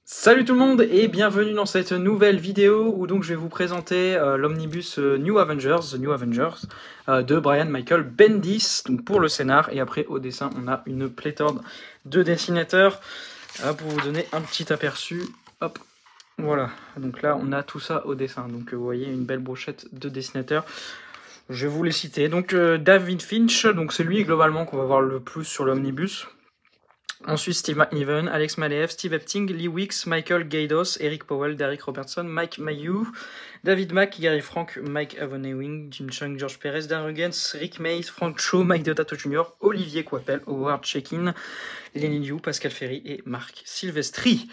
Salut tout le monde et bienvenue dans cette nouvelle vidéo où donc je vais vous présenter l'omnibus New Avengers, The New Avengers de Brian Michael Bendis, donc pour le scénar, et après au dessin on a une pléthore de dessinateurs pour vous donner un petit aperçu. Hop, voilà, donc là on a tout ça au dessin, donc vous voyez une belle brochette de dessinateurs. Je vais vous les citer, donc David Finch, donc c'est lui globalement qu'on va voir le plus sur l'omnibus. Ensuite, Steve McNiven, Alex Maleev, Steve Epting, Lee Weeks, Michael Gaydos, Eric Powell, Derek Robertson, Mike Mayhew, David Mack, Gary Frank, Mike Avonewing, Jim Chung, George Perez, Dan Ruggins, Rick Mays, Frank Cho, Mike Deodato Jr., Olivier Coipel, Howard Chaykin, Lenny Liu, Pascal Ferry et Marc Silvestri.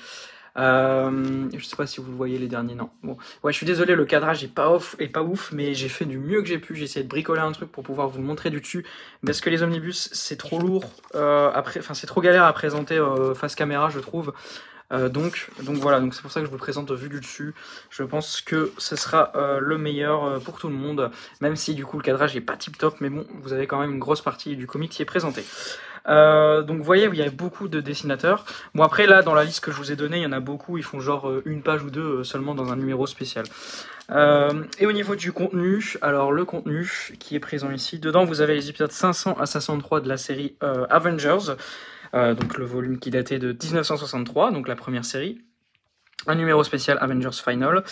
Je sais pas si vous le voyez les derniers, non. Bon, ouais, je suis désolé, le cadrage est pas ouf, mais j'ai fait du mieux que j'ai pu. J'ai essayé de bricoler un truc pour pouvoir vous le montrer du dessus, parce que les omnibus c'est trop lourd, c'est trop galère à présenter face caméra, je trouve. Donc voilà, donc c'est pour ça que je vous le présente vu du dessus. Je pense que ce sera le meilleur pour tout le monde, même si du coup le cadrage est pas tip top, mais bon, vous avez quand même une grosse partie du comic qui est présentée. Donc vous voyez, il y a beaucoup de dessinateurs. Bon après là, dans la liste que je vous ai donnée, il y en a beaucoup, ils font genre une page ou deux seulement dans un numéro spécial. Et au niveau du contenu, alors le contenu qui est présent ici, dedans vous avez les épisodes 500 à 503 de la série Avengers, donc le volume qui datait de 1963, donc la première série. Un numéro spécial Avengers Final.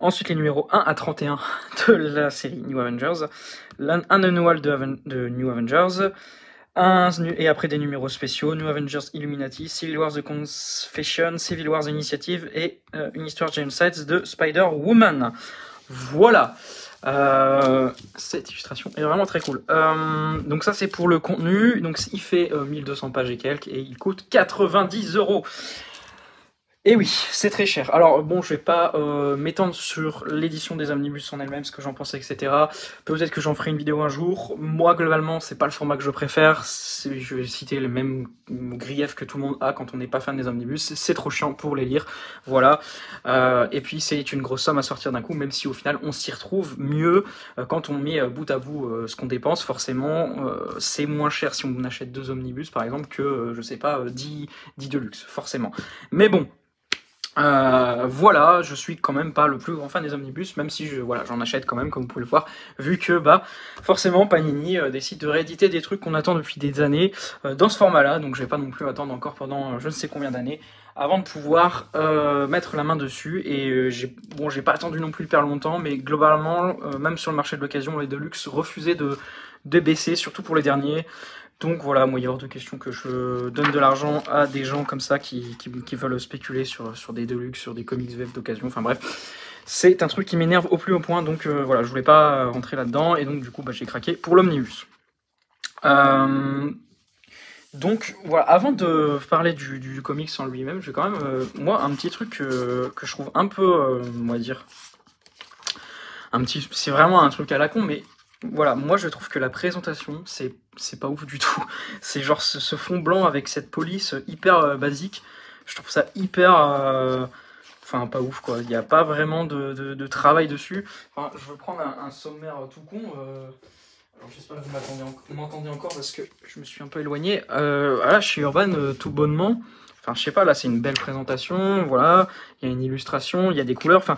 Ensuite les numéros 1 à 31 de la série New Avengers. Un annual de New Avengers. Et après des numéros spéciaux, New Avengers Illuminati, Civil War The Confession, Civil War The Initiative et une histoire James Sides de Spider-Woman. Voilà. Cette illustration est vraiment très cool. Donc ça c'est pour le contenu. Donc il fait 1200 pages et quelques et il coûte 90 €. Et oui, c'est très cher. Alors bon, je vais pas m'étendre sur l'édition des omnibus en elle-même, ce que j'en pense, etc. Peut-être que j'en ferai une vidéo un jour. Moi, globalement, c'est pas le format que je préfère. Je vais citer les mêmes griefs que tout le monde a quand on n'est pas fan des omnibus. C'est trop chiant pour les lire. Voilà. Et puis, c'est une grosse somme à sortir d'un coup, même si au final, on s'y retrouve mieux quand on met bout à bout ce qu'on dépense. Forcément, c'est moins cher si on achète 2 omnibus, par exemple, que, je sais pas, 10 Deluxe, forcément. Mais bon. Voilà, je suis quand même pas le plus grand fan des omnibus, même si j'en achète quand même, comme vous pouvez le voir, vu que forcément Panini décide de rééditer des trucs qu'on attend depuis des années dans ce format-là, donc je vais pas non plus attendre encore pendant je ne sais combien d'années avant de pouvoir mettre la main dessus. Et j'ai pas attendu non plus hyper longtemps, mais globalement, même sur le marché de l'occasion, les Deluxe refusaient de baisser, surtout pour les derniers. Donc voilà, moi il y a hors de question que je donne de l'argent à des gens comme ça qui veulent spéculer sur des Deluxe, sur des comics VF d'occasion, enfin bref. C'est un truc qui m'énerve au plus haut point, donc voilà, je voulais pas rentrer là-dedans, et donc du coup j'ai craqué pour l'omnibus. Donc voilà, avant de parler du comics en lui-même, je vais quand même, moi, un petit truc que je trouve un peu, on va dire, c'est vraiment un truc à la con, mais voilà, moi je trouve que la présentation, c'est pas ouf du tout. C'est genre ce fond blanc avec cette police hyper basique, je trouve ça hyper... Enfin, pas ouf quoi, il n'y a pas vraiment de travail dessus. Enfin, je veux prendre un sommaire tout con. Alors j'espère que vous m'entendez encore parce que je me suis un peu éloigné. Voilà, chez Urban, tout bonnement. Enfin, je sais pas, là c'est une belle présentation, voilà, il y a une illustration, il y a des couleurs, enfin...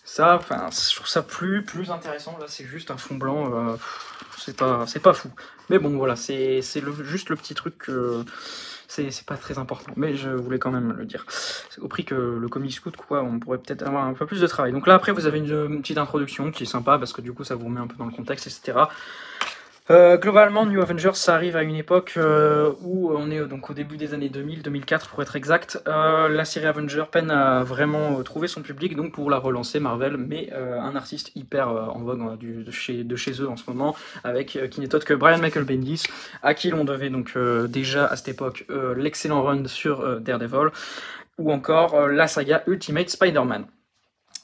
Ça, je trouve ça plus intéressant. Là, c'est juste un fond blanc. C'est pas fou. Mais bon, voilà, c'est juste le petit truc que c'est pas très important. Mais je voulais quand même le dire. Au prix que le comics coûte, quoi, on pourrait peut-être avoir un peu plus de travail. Donc là, après, vous avez une petite introduction qui est sympa parce que du coup, ça vous remet un peu dans le contexte, etc. Globalement, New Avengers, ça arrive à une époque où on est donc au début des années 2000-2004 pour être exact. La série Avengers peine à vraiment trouver son public, donc pour la relancer, Marvel met un artiste hyper en vogue de chez eux en ce moment, avec qui n'est autre que Brian Michael Bendis, à qui l'on devait donc déjà à cette époque l'excellent run sur Daredevil, ou encore la saga Ultimate Spider-Man,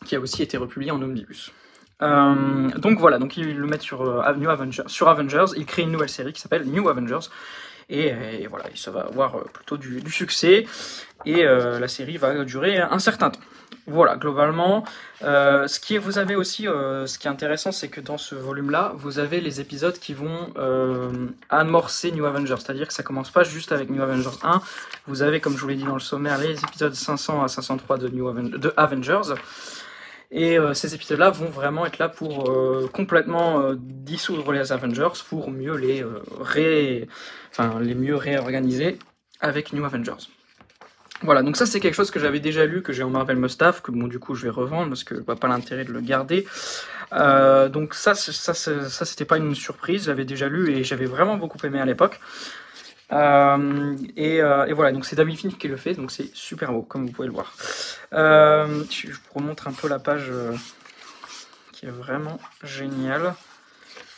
qui a aussi été republiée en omnibus. Donc voilà, donc ils le mettent sur Avengers, ils créent une nouvelle série qui s'appelle New Avengers, et voilà, ça va avoir plutôt du succès, et la série va durer un certain temps. Voilà, globalement, vous avez aussi, ce qui est intéressant, c'est que dans ce volume-là, vous avez les épisodes qui vont amorcer New Avengers, c'est-à-dire que ça commence pas juste avec New Avengers 1, vous avez, comme je vous l'ai dit dans le sommaire, les épisodes 500 à 503 de Avengers, et ces épisodes-là vont vraiment être là pour complètement dissoudre les Avengers, pour mieux les mieux réorganiser avec New Avengers. Voilà, donc ça c'est quelque chose que j'avais déjà lu, que j'ai en Marvel Must-Have, que bon du coup je vais revendre parce que je vois pas l'intérêt de le garder. Donc ça c'était pas une surprise, j'avais déjà lu et j'avais vraiment beaucoup aimé à l'époque. Et voilà, donc c'est David Finch qui le fait, donc c'est super beau comme vous pouvez le voir. Je vous remontre un peu la page qui est vraiment géniale.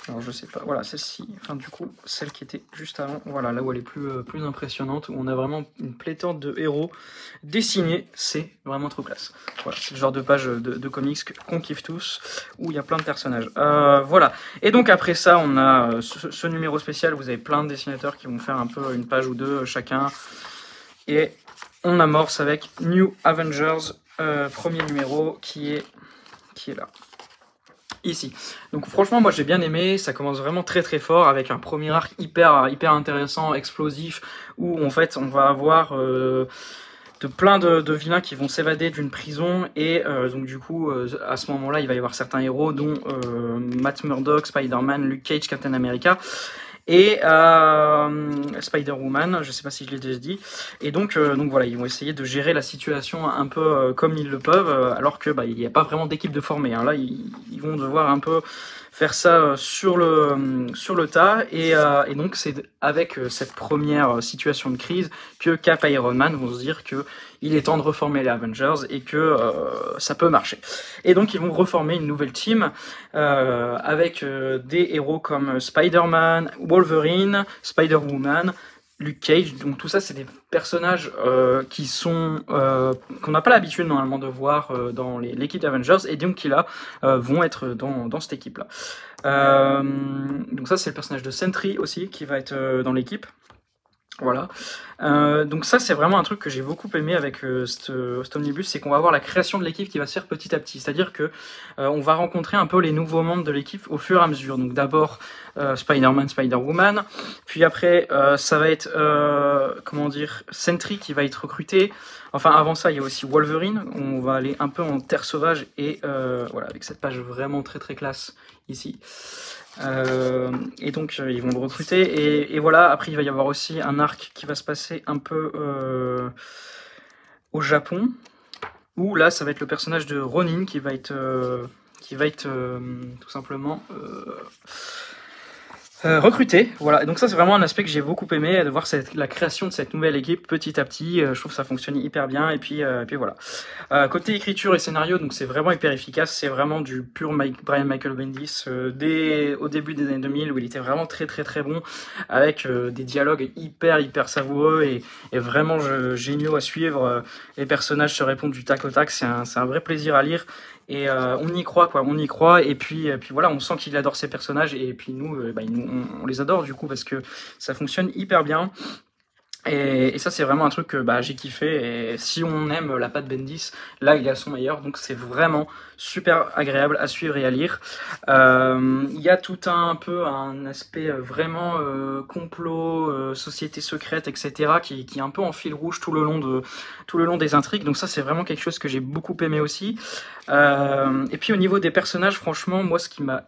Alors je sais pas, voilà celle-ci, enfin du coup celle qui était juste avant, voilà là où elle est plus impressionnante, où on a vraiment une pléthore de héros dessinés, c'est vraiment trop classe. Voilà, c'est le genre de page de comics qu'on kiffe tous, où il y a plein de personnages. Voilà, et donc après ça on a ce numéro spécial, vous avez plein de dessinateurs qui vont faire un peu une page ou deux chacun, et on amorce avec New Avengers, premier numéro qui est là. Ici. Donc franchement moi j'ai bien aimé, ça commence vraiment très très fort avec un premier arc hyper intéressant, explosif, où en fait on va avoir plein de vilains qui vont s'évader d'une prison, et donc du coup à ce moment là il va y avoir certains héros dont Matt Murdock, Spider-Man, Luke Cage, Captain America et Spider-Woman, je sais pas si je l'ai déjà dit, et donc voilà, ils vont essayer de gérer la situation un peu comme ils le peuvent, alors que il n'y a pas vraiment d'équipe de formée, hein. Là ils vont devoir un peu faire ça sur le tas, et donc c'est avec cette première situation de crise que Cap et Iron Man vont se dire que il est temps de reformer les Avengers et que ça peut marcher. Et donc ils vont reformer une nouvelle team avec des héros comme Spider-Man, Wolverine, Spider-Woman, Luke Cage. Donc tout ça c'est des personnages qui sont qu'on n'a pas l'habitude normalement de voir dans l'équipe d'Avengers, et donc qui là vont être dans cette équipe là. Donc ça c'est le personnage de Sentry aussi qui va être dans l'équipe. Voilà, donc ça c'est vraiment un truc que j'ai beaucoup aimé avec cet omnibus, c'est qu'on va voir la création de l'équipe qui va se faire petit à petit, c'est-à-dire que on va rencontrer un peu les nouveaux membres de l'équipe au fur et à mesure. Donc d'abord Spider-Man, Spider-Woman, puis après ça va être comment dire, Sentry qui va être recruté. Enfin avant ça il y a aussi Wolverine, on va aller un peu en terre sauvage, et voilà, avec cette page vraiment très très classe ici. Et donc ils vont le recruter, et voilà, après il va y avoir aussi un arc qui va se passer un peu au Japon, où là ça va être le personnage de Ronin qui va être tout simplement recruté. Voilà, et donc ça c'est vraiment un aspect que j'ai beaucoup aimé, de voir la création de cette nouvelle équipe petit à petit. Je trouve que ça fonctionne hyper bien, et puis voilà. Côté écriture et scénario, donc c'est vraiment hyper efficace, c'est vraiment du pur Brian Michael Bendis au début des années 2000, où il était vraiment très très très bon, avec des dialogues hyper savoureux et vraiment géniaux à suivre. Les personnages se répondent du tac au tac, c'est un vrai plaisir à lire. Et on y croit, quoi, on y croit, et puis voilà, on sent qu'il adore ses personnages, et puis nous, on les adore du coup, parce que ça fonctionne hyper bien. Et ça c'est vraiment un truc que j'ai kiffé, et si on aime la patte Bendis, là il est à son meilleur, donc c'est vraiment super agréable à suivre et à lire. Il y a tout un peu un aspect vraiment complot, société secrète, etc. qui est un peu en fil rouge tout le long des intrigues, donc ça c'est vraiment quelque chose que j'ai beaucoup aimé aussi. Et puis au niveau des personnages, franchement moi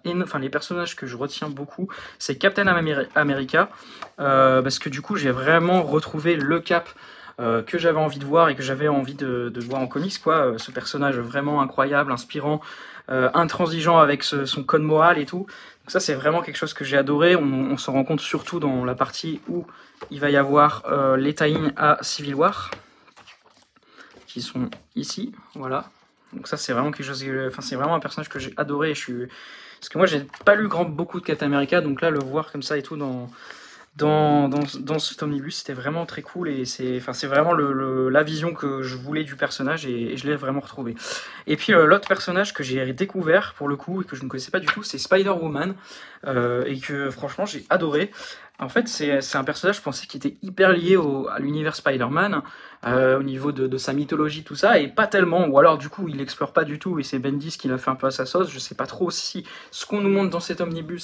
les personnages que je retiens beaucoup, c'est Captain America, parce que du coup j'ai vraiment retrouvé le Cap que j'avais envie de voir et que j'avais envie de voir en comics, quoi. Ce personnage vraiment incroyable, inspirant, intransigeant avec son code moral et tout. Donc ça c'est vraiment quelque chose que j'ai adoré. On s'en rend compte surtout dans la partie où il va y avoir les tie-ins à Civil War, qui sont ici, voilà. Donc ça c'est vraiment quelque chose, c'est vraiment un personnage que j'ai adoré. Parce que moi j'ai pas lu beaucoup de Captain America, donc là le voir comme ça et tout dans cet omnibus, c'était vraiment très cool, et c'est vraiment la vision que je voulais du personnage, et je l'ai vraiment retrouvé. Et puis l'autre personnage que j'ai découvert pour le coup et que je ne connaissais pas du tout, c'est Spider-Woman, et que franchement j'ai adoré. En fait, c'est un personnage, je pensais, qui était hyper lié à l'univers Spider-Man, au niveau de sa mythologie, tout ça, et pas tellement. Ou alors, du coup, il explore pas du tout, et c'est Bendis qui l'a fait un peu à sa sauce. Je sais pas trop si ce qu'on nous montre dans cet omnibus,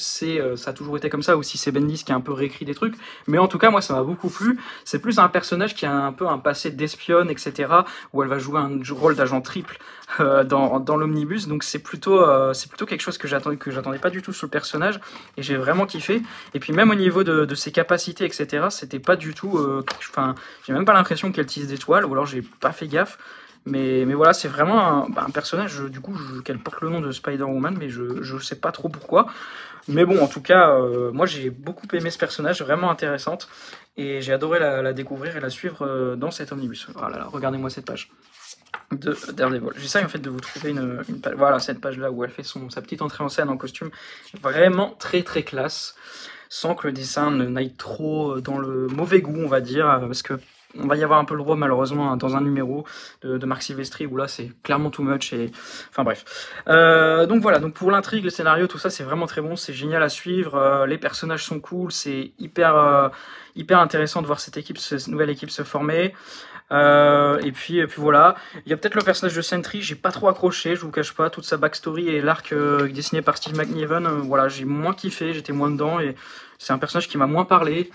ça a toujours été comme ça, ou si c'est Bendis qui a un peu réécrit des trucs. Mais en tout cas, moi, ça m'a beaucoup plu. C'est plus un personnage qui a un peu un passé d'espionne, etc., où elle va jouer un rôle d'agent triple dans l'omnibus. Donc, c'est plutôt quelque chose que j'attendais pas du tout sur le personnage, et j'ai vraiment kiffé. Et puis, même au niveau de ses capacités, etc., c'était pas du tout. Enfin, j'ai même pas l'impression qu'elle tisse d'étoiles, ou alors j'ai pas fait gaffe. Mais voilà, c'est vraiment un personnage, du coup, qu'elle porte le nom de Spider-Woman, mais je sais pas trop pourquoi. Mais bon, en tout cas, moi j'ai beaucoup aimé ce personnage, vraiment intéressante, et j'ai adoré la découvrir et la suivre dans cet omnibus. Voilà, regardez-moi cette page de Daredevil. J'essaie en fait de vous trouver une page, voilà, cette page-là où elle fait sa petite entrée en scène en costume, vraiment très très classe, sans que le dessin n'aille trop dans le mauvais goût, on va dire, parce que on va y avoir un peu le droit malheureusement dans un numéro de Marc Silvestri où là c'est clairement too much, et enfin bref. Donc voilà, donc pour l'intrigue, le scénario, tout ça c'est vraiment très bon, c'est génial à suivre, les personnages sont cool, c'est hyper intéressant de voir cette nouvelle équipe se former. Et puis voilà, il y a peut-être le personnage de Sentry, j'ai pas trop accroché, je vous cache pas, toute sa backstory et l'arc dessiné par Steve McNiven, voilà, j'ai moins kiffé, j'étais moins dedans, et c'est un personnage qui m'a moins parlé.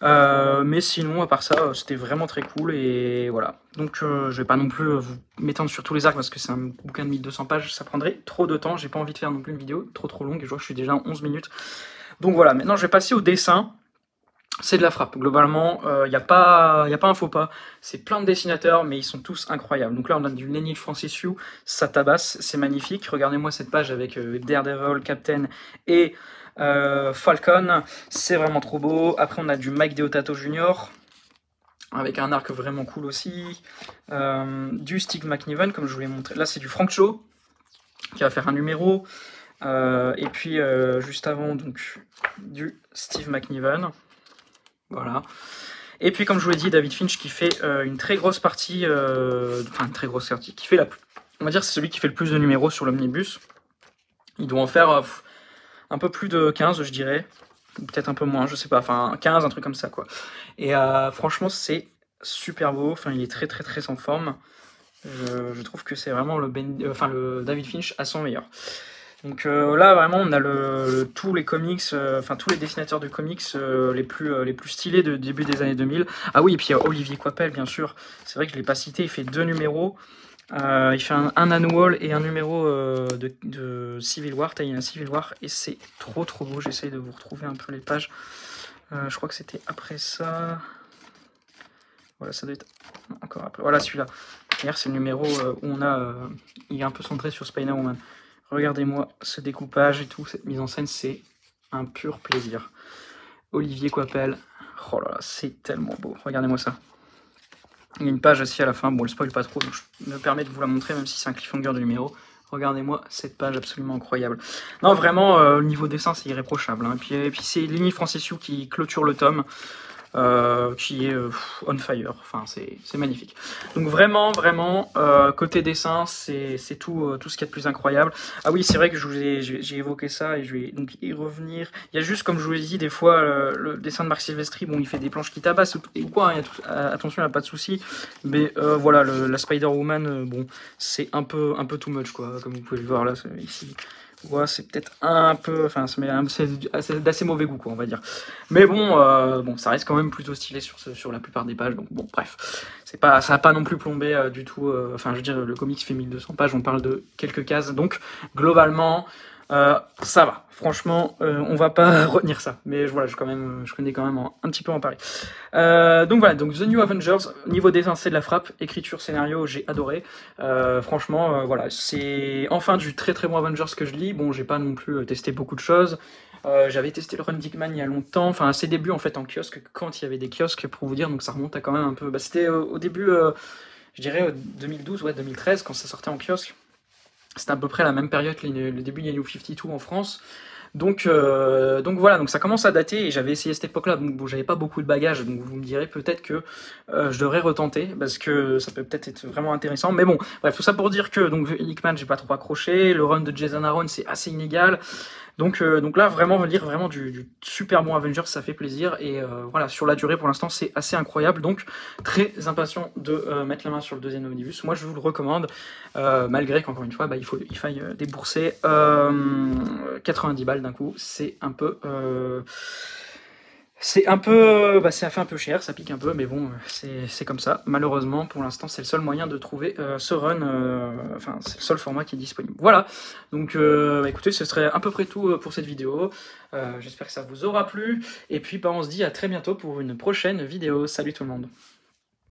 Mais sinon, à part ça, c'était vraiment très cool, et voilà. Donc je vais pas non plus vous m'étendre sur tous les arcs, parce que c'est un bouquin de 1200 pages, ça prendrait trop de temps, j'ai pas envie de faire non plus une vidéo trop longue, et je vois que je suis déjà en 11 minutes. Donc voilà, maintenant je vais passer au dessin. C'est de la frappe, globalement, y a pas un faux pas, c'est plein de dessinateurs, mais ils sont tous incroyables. Donc là on a du Lenny Franciszek, ça tabasse, c'est magnifique, regardez-moi cette page avec Daredevil, Captain et Falcon, c'est vraiment trop beau. Après on a du Mike Deodato Jr., avec un arc vraiment cool aussi, du Steve McNiven, comme je vous l'ai montré, là c'est du Frank Cho, qui va faire un numéro, et puis juste avant, donc, du Steve McNiven. Voilà. Et puis comme je vous l'ai dit, David Finch qui fait une très grosse partie, enfin une très grosse partie, qui fait on va dire c'est celui qui fait le plus de numéros sur l'omnibus. Il doit en faire un peu plus de 15, je dirais, peut-être un peu moins, je sais pas, enfin 15, un truc comme ça quoi. Et franchement c'est super beau, enfin il est très très très en forme. Je trouve que c'est vraiment le David Finch à son meilleur. Donc là vraiment on a tous les comics, enfin tous les dessinateurs de comics les plus stylés de début des années 2000. Ah oui, et puis il y a Olivier Coipel bien sûr, c'est vrai que je ne l'ai pas cité, il fait 2 numéros, il fait un annual et un numéro de Civil War, Tie-in Civil War, et c'est trop beau. J'essaye de vous retrouver un peu les pages, je crois que c'était après ça, voilà ça doit être encore après, voilà celui-là. D'ailleurs c'est le numéro où il est un peu centré sur Spider-Woman. Regardez-moi ce découpage et tout, cette mise en scène, c'est un pur plaisir. Olivier Coipel, oh là là, c'est tellement beau, regardez-moi ça. Il y a une page aussi à la fin, bon, elle spoil pas trop, donc je me permets de vous la montrer, même si c'est un cliffhanger de numéro. Regardez-moi cette page absolument incroyable. Non, vraiment, le niveau dessin, c'est irréprochable. Hein. Et puis c'est Lenny Franciszek qui clôture le tome. Qui est on fire, enfin c'est magnifique. Donc vraiment côté dessin c'est tout ce qu'il y a de plus incroyable. Ah oui, c'est vrai que j'ai évoqué ça et je vais donc y revenir. Il y a juste, comme je vous l'ai dit, des fois le dessin de Marc Silvestri, bon il fait des planches qui tabassent ou quoi, hein, attention, il n'y a pas de souci, mais voilà, la Spider-Woman, bon c'est un peu too much quoi, comme vous pouvez le voir là ici. Ouais, c'est peut-être un peu, enfin c'est d'assez mauvais goût quoi, on va dire. Mais bon, ça reste quand même plutôt stylé sur la plupart des pages. Donc bon, bref, ça n'a pas non plus plombé du tout. Enfin, je veux dire, le comics fait 1200 pages, on parle de quelques cases, donc globalement ça va. Franchement, on va pas retenir ça. Mais voilà, je connais quand même un petit peu en parler. Donc voilà, donc The New Avengers, niveau dessin c'est de la frappe, écriture, scénario, j'ai adoré. Franchement, voilà, c'est enfin du très bon Avengers que je lis. Bon, j'ai pas non plus testé beaucoup de choses. J'avais testé le Run Dickman il y a longtemps, enfin à ses débuts en fait en kiosque, quand il y avait des kiosques pour vous dire, donc ça remonte à quand même un peu. Bah, c'était au début, je dirais 2012, ouais 2013 quand ça sortait en kiosque. C'était à peu près la même période que le début des New 52 en France. Donc voilà, donc ça commence à dater et j'avais essayé à cette époque-là, donc bon, j'avais pas beaucoup de bagages, donc vous me direz peut-être que je devrais retenter parce que ça peut peut-être être vraiment intéressant. Mais bon, bref, tout ça pour dire que donc Hickman, j'ai pas trop accroché, le run de Jason Aaron c'est assez inégal. Donc là, vraiment lire vraiment du super bon Avengers, ça fait plaisir. Et voilà, sur la durée, pour l'instant, c'est assez incroyable. Donc, très impatient de mettre la main sur le deuxième omnibus. Moi, je vous le recommande, malgré qu'encore une fois, bah, il faille débourser 90 balles d'un coup. C'est un peu... bah, ça fait un peu cher, ça pique un peu, mais bon, c'est comme ça. Malheureusement, pour l'instant, c'est le seul moyen de trouver ce run, enfin, c'est le seul format qui est disponible. Voilà, donc bah, écoutez, ce serait à peu près tout pour cette vidéo. J'espère que ça vous aura plu, et puis bah, on se dit à très bientôt pour une prochaine vidéo. Salut tout le monde.